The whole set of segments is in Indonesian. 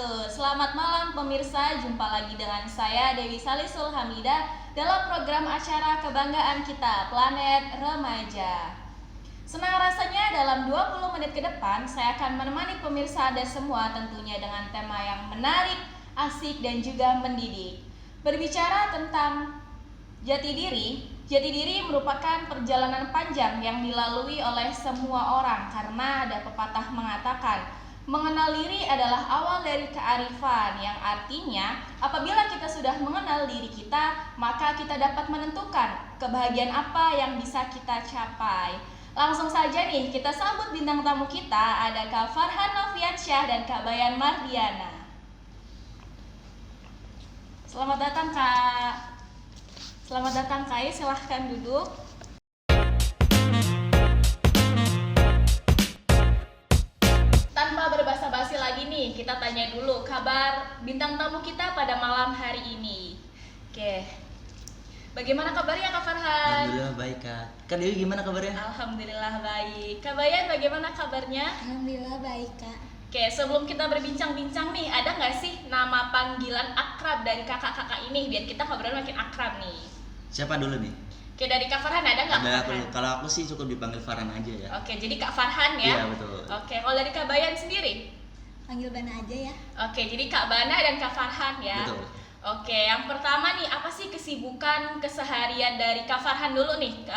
wabarakatuh. Selamat malam pemirsa, jumpa lagi dengan saya Dewi Salisul Hamidah dalam program acara kebanggaan kita, Planet Remaja. Senang rasanya dalam 20 menit ke depan saya akan menemani pemirsa Anda semua tentunya dengan tema yang menarik, asik dan juga mendidik. Berbicara tentang jati diri merupakan perjalanan panjang yang dilalui oleh semua orang karena ada pepatah mengatakan mengenal diri adalah awal dari kearifan, yang artinya apabila kita sudah mengenal diri kita, maka kita dapat menentukan kebahagiaan apa yang bisa kita capai. Langsung saja nih, kita sambut bintang tamu kita, ada Kak Farhan Noviansyah dan Kak Bayan Mardiana. Selamat datang Kak. Selamat datang Kak, silahkan duduk. Tanpa berbasa-basi lagi nih, kita tanya dulu kabar bintang tamu kita pada malam hari ini. Oke, bagaimana kabarnya Kak Farhan? Alhamdulillah baik Kak. Kak Dewi gimana kabarnya? Alhamdulillah baik. Kak Bayan bagaimana kabarnya? Alhamdulillah baik Kak. Oke, sebelum kita berbincang-bincang nih, ada nggak sih nama panggilan akrab dari kakak-kakak ini biar kita ngobrol makin akrab nih? Siapa dulu nih? Oke, dari Kak Farhan ada nggak? Ada aku. Kalau aku sih cukup dipanggil Farhan aja ya. Oke, jadi Kak Farhan ya? Iya betul. Oke, kalau dari Kak Bayan sendiri? Panggil Bana aja ya. Oke, jadi Kak Bana dan Kak Farhan ya? Betul. Oke, yang pertama nih, apa sih kesibukan keseharian dari Kak Farhan dulu nih?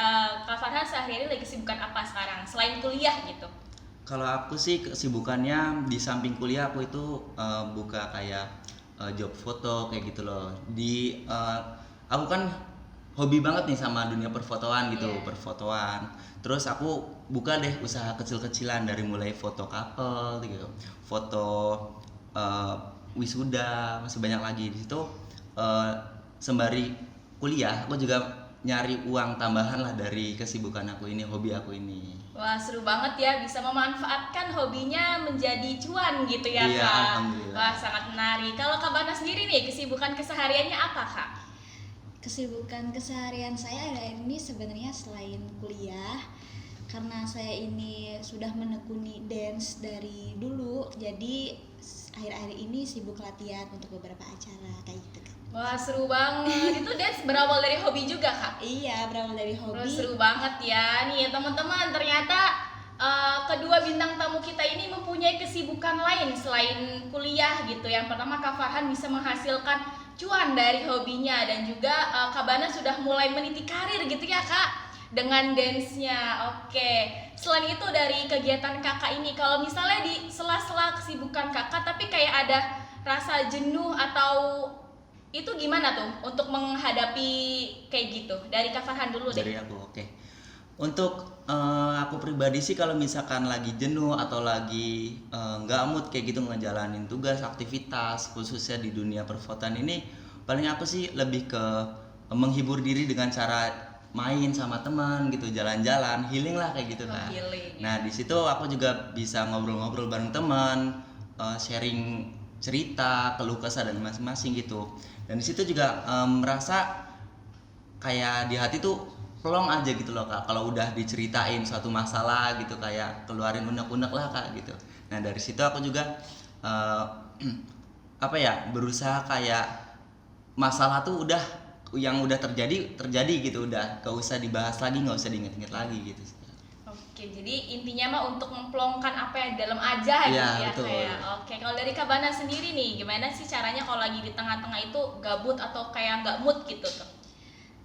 Kak Farhan sehari-hari lagi kesibukan apa sekarang? Selain kuliah gitu? Kalau aku sih kesibukannya di samping kuliah aku itu buka kayak job foto kayak gitu loh. Aku kan hobi banget nih sama dunia perfotoan gitu, perfotoan. Terus aku buka deh usaha kecil-kecilan dari mulai foto couple gitu, foto wisuda, masih banyak lagi di situ. Sembari kuliah, aku juga nyari uang tambahan lah dari kesibukan aku ini, hobi aku ini. Wah, seru banget ya, bisa memanfaatkan hobinya menjadi cuan gitu ya Iya, Kak? alhamdulillah. Wah, sangat menarik. Kalau Kak Bana sendiri nih, kesibukan kesehariannya apa Kak? Kesibukan keseharian saya akhir ini sebenarnya selain kuliah, karena saya ini sudah menekuni dance dari dulu, jadi akhir-akhir ini sibuk latihan untuk beberapa acara kayak gitu Kak. Wah, seru banget. Itu dance berawal dari hobi juga Kak? Iya, berawal dari Wah, hobi. seru banget ya. Nih teman-teman, ternyata kedua bintang tamu kita ini mempunyai kesibukan lain selain kuliah gitu. Yang pertama Kak Farhan bisa menghasilkan cuan dari hobinya, dan juga Kak Bana sudah mulai meniti karir gitu ya Kak dengan dance-nya. Oke, selain itu dari kegiatan kakak ini, kalau misalnya di sela-sela kesibukan kakak tapi kayak ada rasa jenuh atau itu gimana tuh untuk menghadapi kayak gitu? Dari Kak Farhan dulu deh. Dari aku, oke. Untuk aku pribadi sih kalau misalkan lagi jenuh atau lagi nggak mood kayak gitu ngejalanin tugas, aktivitas khususnya di dunia perfotoan ini, paling aku sih lebih ke menghibur diri dengan cara main sama teman gitu, jalan-jalan, healing lah kayak gitu kan. Healing. Nah di situ aku juga bisa ngobrol-ngobrol bareng teman, sharing cerita, keluh kesah dan masing-masing gitu. Dan di situ juga merasa kayak di hati tuh plong aja gitu loh Kak, kalau udah diceritain suatu masalah gitu, kayak keluarin unek-unek lah Kak gitu. Nah dari situ aku juga berusaha kayak masalah tuh udah yang udah terjadi gitu, udah gak usah dibahas lagi, gak usah diinget-inget lagi gitu. Oke, jadi intinya mah untuk memplongkan apa yang di dalam aja gitu ya betul. kayak. Oke, kalau dari Kak Bana sendiri nih, gimana sih caranya kalau lagi di tengah-tengah itu gabut atau kayak nggak mood gitu tuh?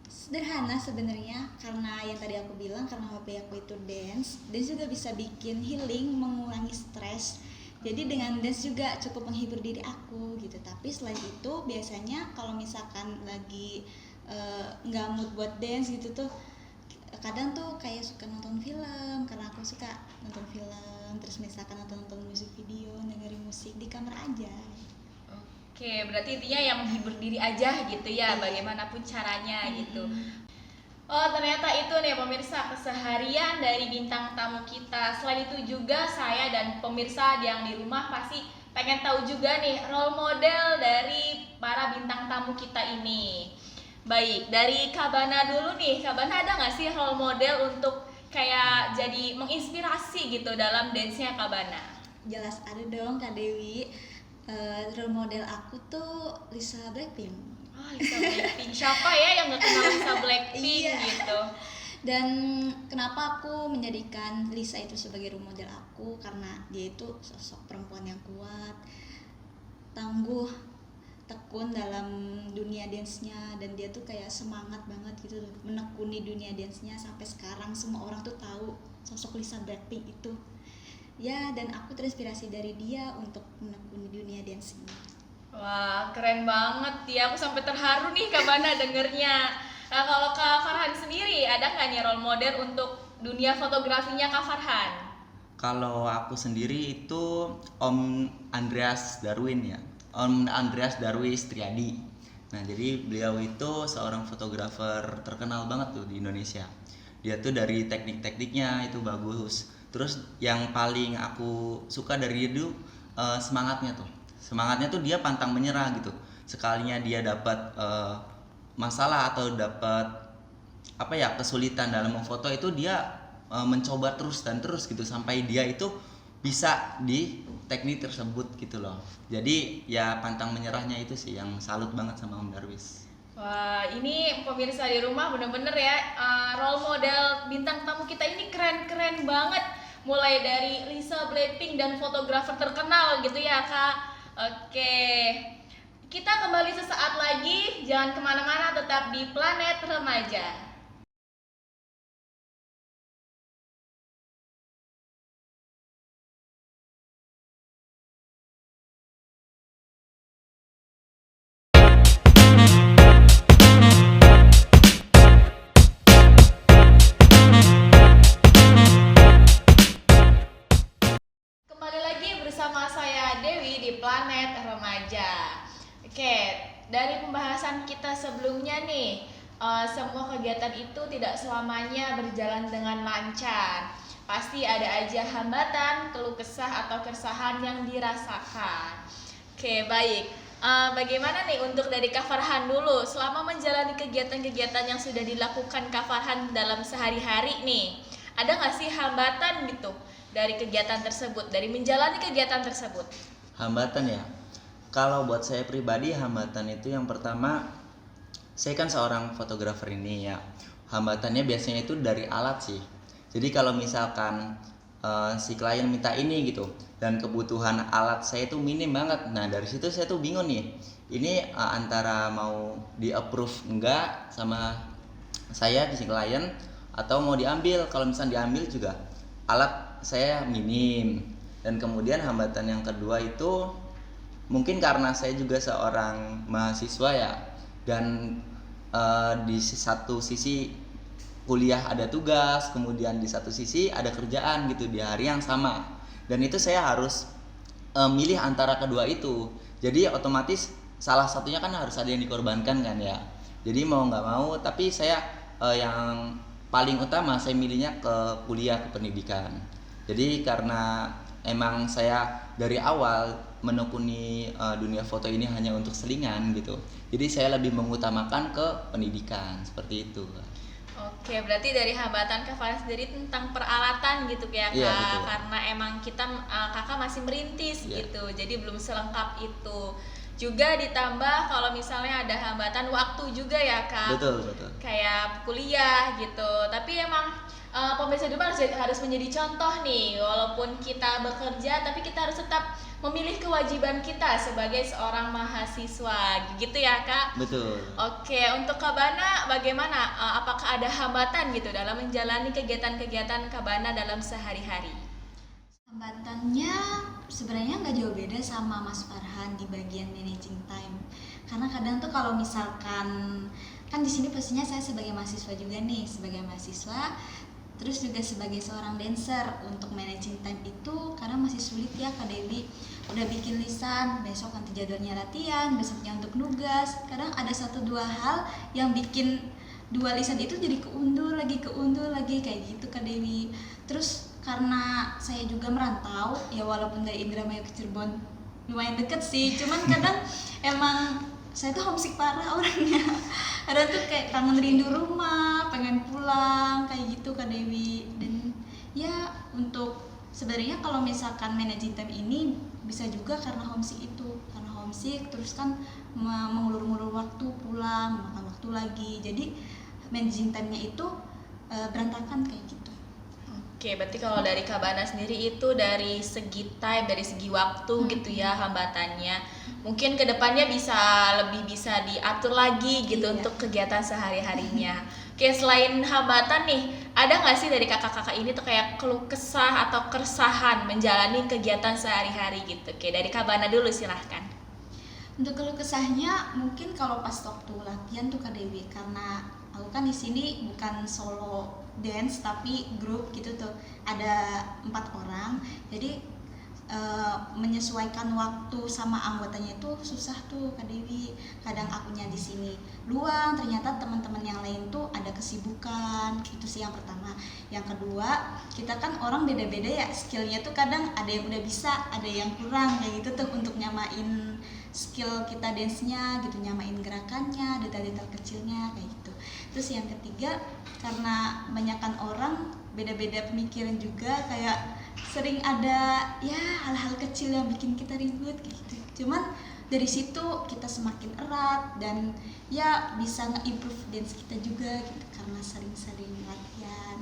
Sederhana sebenarnya, karena yang tadi aku bilang, karena hobi aku itu dance juga bisa bikin healing, mengurangi stres. Jadi dengan dance juga cukup menghibur diri aku gitu. Tapi selain itu biasanya kalau misalkan lagi nggak mood buat dance gitu tuh, kadang tuh kayak suka nonton film, karena aku suka nonton film. Terus misalkan nonton musik video, dengerin musik di kamar aja. Oke, berarti intinya yang menghibur diri aja gitu ya, bagaimanapun caranya gitu. Oh, ternyata itu nih pemirsa keseharian dari bintang tamu kita. Selain itu juga saya dan pemirsa yang di rumah pasti pengen tahu juga nih role model dari para bintang tamu kita ini. Baik, dari Kak Bana dulu nih. Kak Bana ada nggak sih role model untuk kayak jadi menginspirasi gitu dalam dance-nya Kak Bana? Jelas ada dong Kak Dewi. Role model aku tuh Lisa Blackpink. Lisa Blackpink. Siapa ya yang nggak kenal Lisa Blackpink Iya. gitu? Dan kenapa aku menjadikan Lisa itu sebagai role model aku, karena dia itu sosok perempuan yang kuat, tangguh, tekun dalam dunia dance-nya, dan dia tuh kayak semangat banget gitu loh, menekuni dunia dance-nya sampai sekarang semua orang tuh tahu sosok Lisa Blackpink itu. Ya, dan aku terinspirasi dari dia untuk menekuni dunia dance ini. Wah, keren banget ya. Aku sampai terharu nih Kak Bana dengernya. Nah, kalau Kak Farhan sendiri, ada nggak nih role model untuk dunia fotografinya Kak Farhan? Kalau aku sendiri itu Om Andreas Darwin ya, Om Andreas Darwis Triadi. Nah, jadi beliau itu seorang fotografer terkenal banget tuh di Indonesia. Dia tuh dari teknik-tekniknya itu bagus. Terus yang paling aku suka dari dia tuh semangatnya tuh. Semangatnya tuh dia pantang menyerah gitu. Sekalinya dia dapat masalah atau dapat kesulitan dalam memfoto itu, dia mencoba terus dan terus gitu sampai dia itu bisa di teknik tersebut gitu loh. Jadi ya pantang menyerahnya itu sih yang salut banget sama Om Darwis. Wah, ini pemirsa di rumah bener-bener ya, role model bintang tamu kita ini keren-keren banget. Mulai dari Lisa Blackpink dan fotografer terkenal gitu ya Kak. Oke, kita kembali sesaat lagi, jangan kemana-mana, tetap di Planet Remaja. Kembali lagi bersama saya Dewi di Planet Remaja. Oke, dari pembahasan kita sebelumnya nih, semua kegiatan itu tidak selamanya berjalan dengan lancar. Pasti ada aja hambatan, keluh kesah atau keresahan yang dirasakan. Oke, baik. Bagaimana nih untuk dari Kak Farhan dulu, selama menjalani kegiatan-kegiatan yang sudah dilakukan Kak Farhan dalam sehari-hari nih, ada nggak sih hambatan gitu dari kegiatan tersebut, dari menjalani kegiatan tersebut? Hambatan ya. Kalau buat saya pribadi, hambatan itu yang pertama, saya kan seorang fotografer ini ya. Hambatannya biasanya itu dari alat sih. Jadi kalau misalkan si klien minta ini gitu dan kebutuhan alat saya itu minim banget. Nah, dari situ saya tuh bingung nih. Ini antara mau di-approve enggak sama saya di si klien, atau mau diambil. Kalau misalnya diambil juga alat saya minim. Dan kemudian hambatan yang kedua itu mungkin karena saya juga seorang mahasiswa ya, dan di satu sisi kuliah ada tugas, kemudian di satu sisi ada kerjaan gitu di hari yang sama, dan itu saya harus milih antara kedua itu. Jadi otomatis salah satunya kan harus ada yang dikorbankan kan ya. Jadi mau nggak mau, tapi saya yang paling utama saya milihnya ke kuliah, ke pendidikan. Jadi karena emang saya dari awal menekuni dunia foto ini hanya untuk selingan gitu, jadi saya lebih mengutamakan ke pendidikan, seperti itu. Oke, berarti dari hambatan Kak Farhan sendiri tentang peralatan gitu ya Kak, Iya, betul. karena emang kita kakak masih merintis Iya. gitu, jadi belum selengkap itu. Juga ditambah kalau misalnya ada hambatan waktu juga ya Kak, Betul. kayak kuliah gitu. Tapi emang pemirsa di rumah harus menjadi contoh nih, walaupun kita bekerja tapi kita harus tetap memilih kewajiban kita sebagai seorang mahasiswa gitu ya Kak. Betul. Oke, untuk Kak Bana bagaimana? Apakah ada hambatan gitu dalam menjalani kegiatan-kegiatan Kak Bana dalam sehari-hari? Hambatannya sebenarnya nggak jauh beda sama Mas Farhan di bagian managing time. Karena kadang tuh kalau misalkan, kan di sini pastinya saya sebagai mahasiswa juga nih, sebagai mahasiswa terus juga sebagai seorang dancer, untuk managing time itu karena masih sulit ya Kak Dewi. Udah bikin lisan, besok nanti jadwalnya latihan, besoknya untuk nugas. Kadang ada 1-2 hal yang bikin 2 lisan itu jadi keundur lagi kayak gitu Kak Dewi. Terus karena saya juga merantau ya, walaupun dari Indramayu ke Cirebon lumayan deket sih, cuman kadang emang saya tuh homesick parah orangnya. Ada tuh kayak kangen rindu rumah, pengen pulang kayak gitu Kak Dewi. Dan ya untuk sebenarnya kalau misalkan managing time ini bisa juga karena homesick terus kan mengulur-ngulur waktu, pulang makan waktu lagi, jadi managing time-nya itu berantakan kayak gitu. Oke, berarti kalau dari Kak Bana sendiri itu dari segi time, dari segi waktu gitu ya hambatannya. Mungkin kedepannya lebih bisa diatur lagi gitu Iya. untuk kegiatan sehari-harinya. Oke, selain hambatan nih, ada nggak sih dari kakak-kakak ini tuh kayak keluh kesah atau keresahan menjalani kegiatan sehari-hari gitu? Oke, dari Kak Bana dulu silahkan. Untuk keluh kesahnya mungkin kalau pas waktu latihan tuh Kak Dewi, karena aku kan di sini bukan solo dance tapi grup gitu tuh, ada 4 orang, jadi menyesuaikan waktu sama anggotanya itu susah tuh Kak Dewi. Kadang akunya di sini luang, ternyata teman-teman yang lain tuh ada kesibukan. Itu sih yang pertama. Yang kedua, kita kan orang beda-beda ya, skillnya tuh kadang ada yang udah bisa, ada yang kurang kayak gitu tuh, untuk nyamain skill kita dance-nya gitu, nyamain gerakannya, detail-detail kecilnya kayak gitu. Terus yang ketiga, karena banyakkan orang beda-beda pemikiran juga, kayak sering ada ya hal-hal kecil yang bikin kita ribut gitu. Cuman dari situ kita semakin erat dan ya bisa nge-improve dance kita juga gitu, karena sering-sering latihan.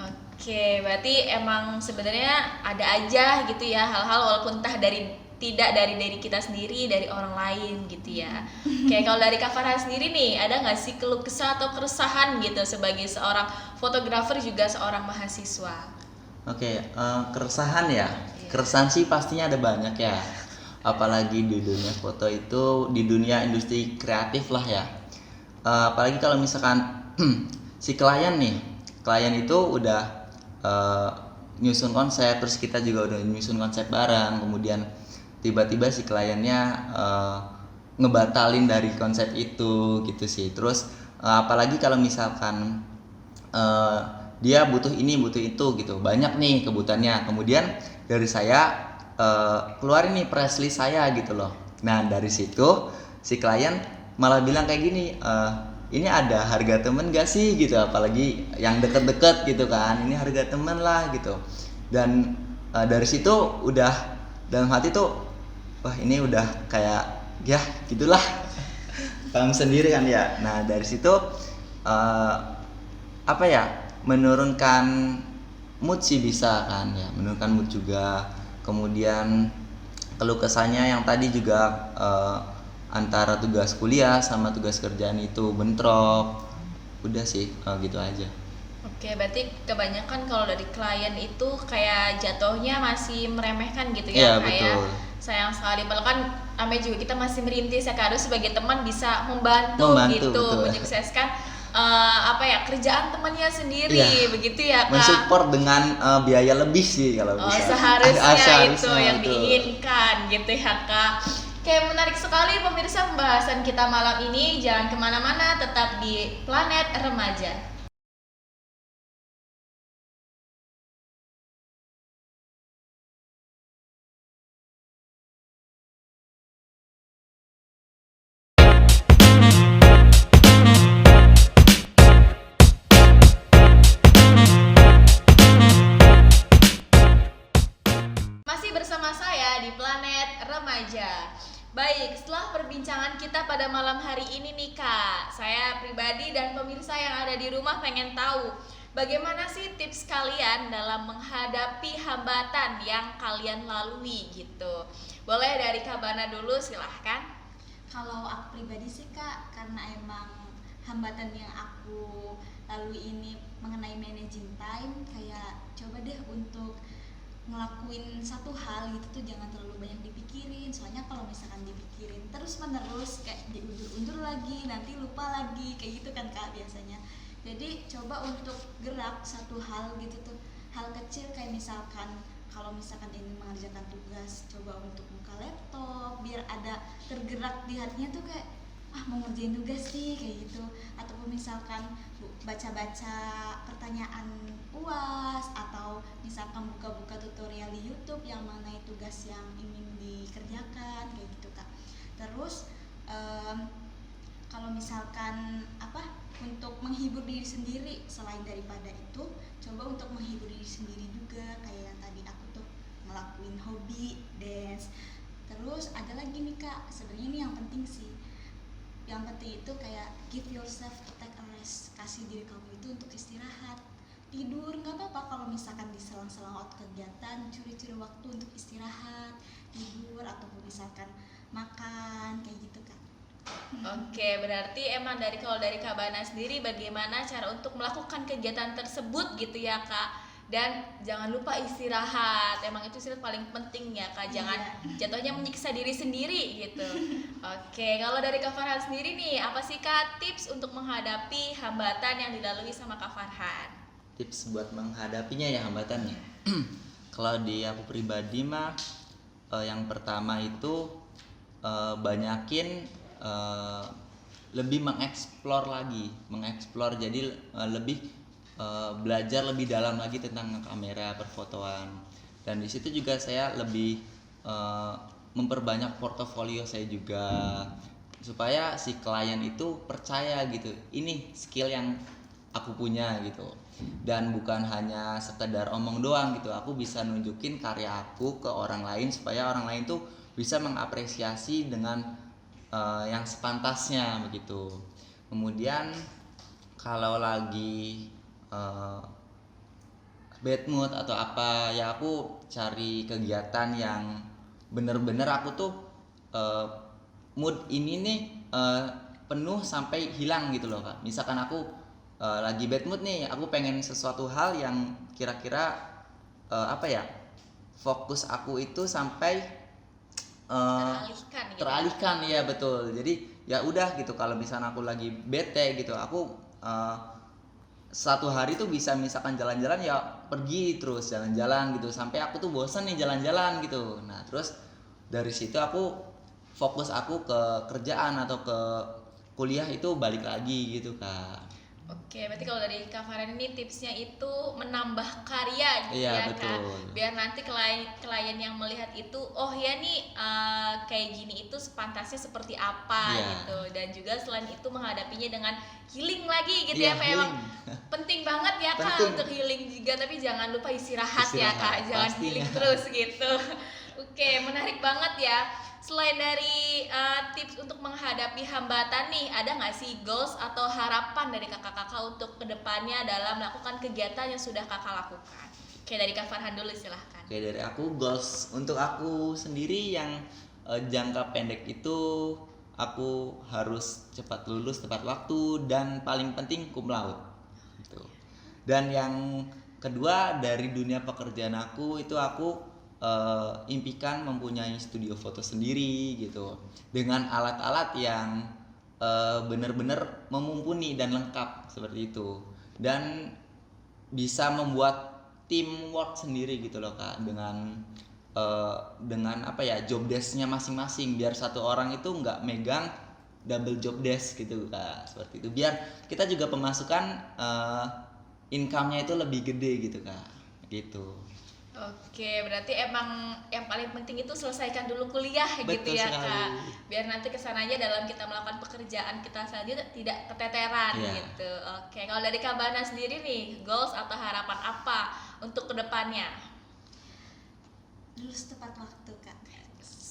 Oke, berarti emang sebenarnya ada aja gitu ya hal-hal walaupun tidak dari diri kita sendiri, dari orang lain gitu ya. Oke, kalau dari Kak Farhan sendiri nih, ada nggak sih keluh kesah atau keresahan gitu sebagai seorang fotografer juga seorang mahasiswa? Oke, keresahan ya. Keresahan sih pastinya ada banyak ya. Apalagi di dunia foto itu, di dunia industri kreatif lah ya. Apalagi kalau misalkan si klien itu udah nyusun konsep, terus kita juga udah nyusun konsep bareng, kemudian tiba-tiba si kliennya ngebatalin dari konsep itu gitu sih. Terus apalagi kalau misalkan dia butuh ini butuh itu gitu, banyak nih kebutuhannya, kemudian dari saya keluarin nih press list saya gitu loh. Nah dari situ si klien malah bilang kayak gini, ini ada harga temen gak sih gitu, apalagi yang deket-deket gitu kan, ini harga temen lah gitu. Dan dari situ udah dalam hati tuh, wah ini udah kayak ya gitulah paham sendiri kan ya. Nah dari situ apa ya, menurunkan mood sih bisa kan ya, menurunkan mood juga. Kemudian keluh kesahnya yang tadi juga antara tugas kuliah sama tugas kerjaan itu bentrok. Udah sih gitu aja. Oke, berarti kebanyakan kalau dari klien itu kayak jatuhnya masih meremehkan gitu ya, Iya, kayak betul. sayang sekali. Padahal kan namanya juga kita masih merintis ya, harus sebagai teman bisa membantu gitu, Betul. menyukseskan kerjaan temannya sendiri, Iya. begitu ya Kak. Mensupport dengan biaya lebih sih kalau Oh, bisa. seharusnya itu Seharusnya, yang betul. diinginkan gitu ya Kak. Oke, menarik sekali pemirsa pembahasan kita malam ini. Jangan kemana-mana, tetap di Planet Remaja. Masih bersama saya di Planet Remaja. Baik, setelah perbincangan kita pada malam hari ini nih Kak, saya pribadi dan pemirsa yang ada di rumah pengen tahu bagaimana sih tips kalian dalam menghadapi hambatan yang kalian lalui gitu. Boleh dari Kak Bana dulu, silahkan. Kalau aku pribadi sih Kak, karena emang hambatan yang aku lalui ini mengenai managing time, kayak coba deh untuk ngelakuin satu hal gitu tuh jangan terlalu banyak dipikirin. Soalnya kalau misalkan dipikirin terus menerus kayak diundur-undur lagi, nanti lupa lagi kayak gitu kan Kak biasanya. Jadi coba untuk gerak satu hal gitu tuh, hal kecil kayak misalkan kalau misalkan ingin mengerjakan tugas, coba untuk buka laptop biar ada tergerak di hatinya tuh kayak mau ngerjain tugas sih kayak gitu. Ataupun misalkan baca-baca pertanyaan UAS, atau misalkan buka-buka tutorial di YouTube yang mengenai tugas yang ingin dikerjakan kayak gitu Kak. Terus kalau misalkan untuk menghibur diri sendiri. Selain daripada itu, coba untuk menghibur diri sendiri juga, kayak yang tadi aku tuh ngelakuin hobi dance. Terus ada lagi nih Kak, sebenarnya ini yang penting sih. Yang penting itu kayak give yourself to take a rest, kasih diri kamu itu untuk istirahat. Tidur nggak apa-apa kalau misalkan di selang-selang waktu kegiatan, curi-curi waktu untuk istirahat, tidur, atau misalkan makan kayak gitu Kak. Oke, berarti emang kalau dari Kak Bana sendiri bagaimana cara untuk melakukan kegiatan tersebut gitu ya Kak. Dan jangan lupa istirahat. Emang itu istirahat paling penting ya Kak. Jangan jatuhnya menyiksa diri sendiri gitu. Oke, kalau dari Kak Farhan sendiri nih, apa sih Kak tips untuk menghadapi hambatan yang dilalui sama Kak Farhan? Tips buat menghadapinya ya hambatannya. Kalau di aku pribadi mah yang pertama itu banyakin lebih mengeksplor jadi lebih belajar lebih dalam lagi tentang kamera perfotoan, dan di situ juga saya lebih memperbanyak portofolio saya juga supaya si klien itu percaya gitu, ini skill yang aku punya gitu, dan bukan hanya sekedar omong doang gitu, aku bisa nunjukin karya aku ke orang lain supaya orang lain tuh bisa mengapresiasi dengan yang sepantasnya begitu. Kemudian kalau lagi bad mood atau apa ya, aku cari kegiatan yang bener-bener aku tuh mood ini nih penuh sampai hilang gitu loh Kak. Misalkan aku lagi bad mood nih, aku pengen sesuatu hal yang kira-kira fokus aku itu sampai teralihkan gitu. Ya betul. Jadi ya udah gitu, kalau misalnya aku lagi bete gitu, aku satu hari tuh bisa misalkan jalan-jalan ya pergi terus jalan-jalan gitu sampai aku tuh bosan nih jalan-jalan gitu. Nah terus dari situ aku fokus aku ke kerjaan atau ke kuliah itu balik lagi gitu Kak. Oke, berarti kalau dari Kak Farhan ini tipsnya itu menambah karya gitu ya betul. Kak. Biar nanti klien yang melihat itu, oh ya nih kayak gini itu sepantasnya seperti apa gitu. Dan juga selain itu menghadapinya dengan healing lagi gitu ya Kak. Emang penting banget ya Kak untuk healing juga, tapi jangan lupa istirahat ya Kak. Jangan pastinya healing terus gitu. Oke, menarik banget ya. Selain dari tips untuk menghadapi hambatan nih, ada nggak sih goals atau harapan dari kakak-kakak untuk kedepannya dalam melakukan kegiatan yang sudah kakak lakukan? Oke, dari Kak Farhan dulu silahkan. Oke, dari aku goals untuk aku sendiri yang jangka pendek itu aku harus cepat lulus tepat waktu dan paling penting cum laude gitu. Dan yang kedua dari dunia pekerjaan aku itu aku impikan mempunyai studio foto sendiri gitu, dengan alat-alat yang benar-benar memumpuni dan lengkap seperti itu, dan bisa membuat teamwork sendiri gitu loh Kak, dengan job desk-nya masing-masing, biar satu orang itu nggak megang double job desk gitu Kak, seperti itu, biar kita juga pemasukan income-nya itu lebih gede gitu Kak, gitu. Oke, berarti emang yang paling penting itu selesaikan dulu kuliah. Betul gitu ya sekali. Kak. Biar nanti kesananya dalam kita melakukan pekerjaan kita saja tidak keteteran gitu. Oke, kalau dari Kak Bana sendiri nih, goals atau harapan apa untuk kedepannya? Lulus tepat waktu Kak.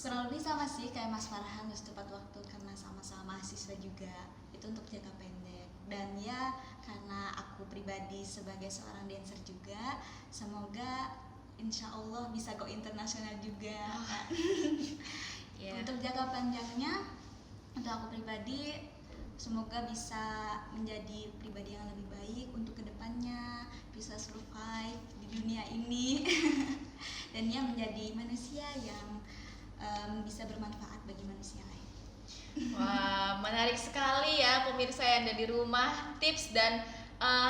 Kurang lebih sama sih kayak Mas Farhan, lulus tepat waktu karena sama-sama mahasiswa juga. Itu untuk jangka pendek. Dan ya karena aku pribadi sebagai seorang dancer juga, semoga insya Allah bisa go internasional juga. Untuk jangka panjangnya, untuk aku pribadi semoga bisa menjadi pribadi yang lebih baik untuk kedepannya, bisa survive di dunia ini dan ya menjadi manusia yang bisa bermanfaat bagi manusia lain. Wah, menarik sekali ya pemirsa yang ada di rumah, tips dan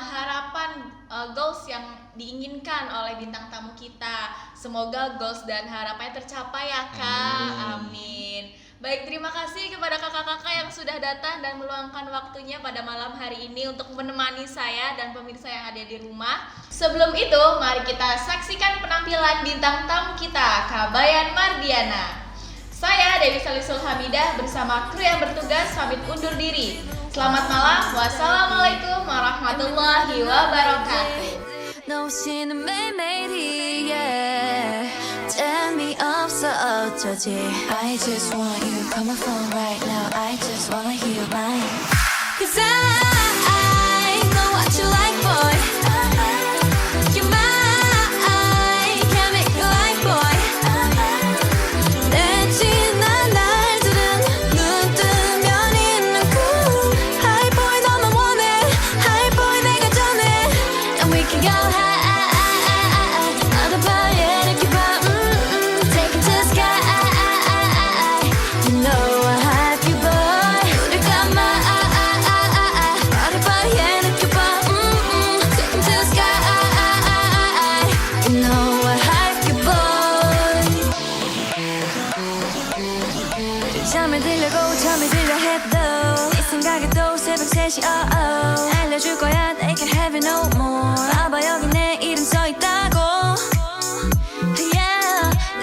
harapan goals yang diinginkan oleh bintang tamu kita. Semoga goals dan harapannya tercapai ya Kak. Amin. Baik, terima kasih kepada kakak-kakak yang sudah datang dan meluangkan waktunya pada malam hari ini untuk menemani saya dan pemirsa yang ada di rumah. Sebelum itu, mari kita saksikan penampilan bintang tamu kita, Kak Bayan Mardiana. Saya Dewi Salisul Hamidah bersama kru yang bertugas pamit undur diri. Selamat malam. Wassalamualaikum warahmatullahi wabarakatuh. 놓시는 매일매일이 yeah. 재미없어 어쩌지 I just want you call my phone right now I just wanna hear your mind Cause I know what you like boy You're mine Can't make you like boy 내 지난 날들은 눈 뜨면 있는 cool High boy 너만 원해 High boy 내가 전해 And we can go high 어떤 밤에 이렇게 봐 Take it to the sky You know I have you boy 우릴 감아 어떤 밤에 이렇게 봐 Take it to the sky You know I have you boy 잠을 들려고 잠이 들려 해도 네 생각에 또 새벽 3시 알려줄 거야 내게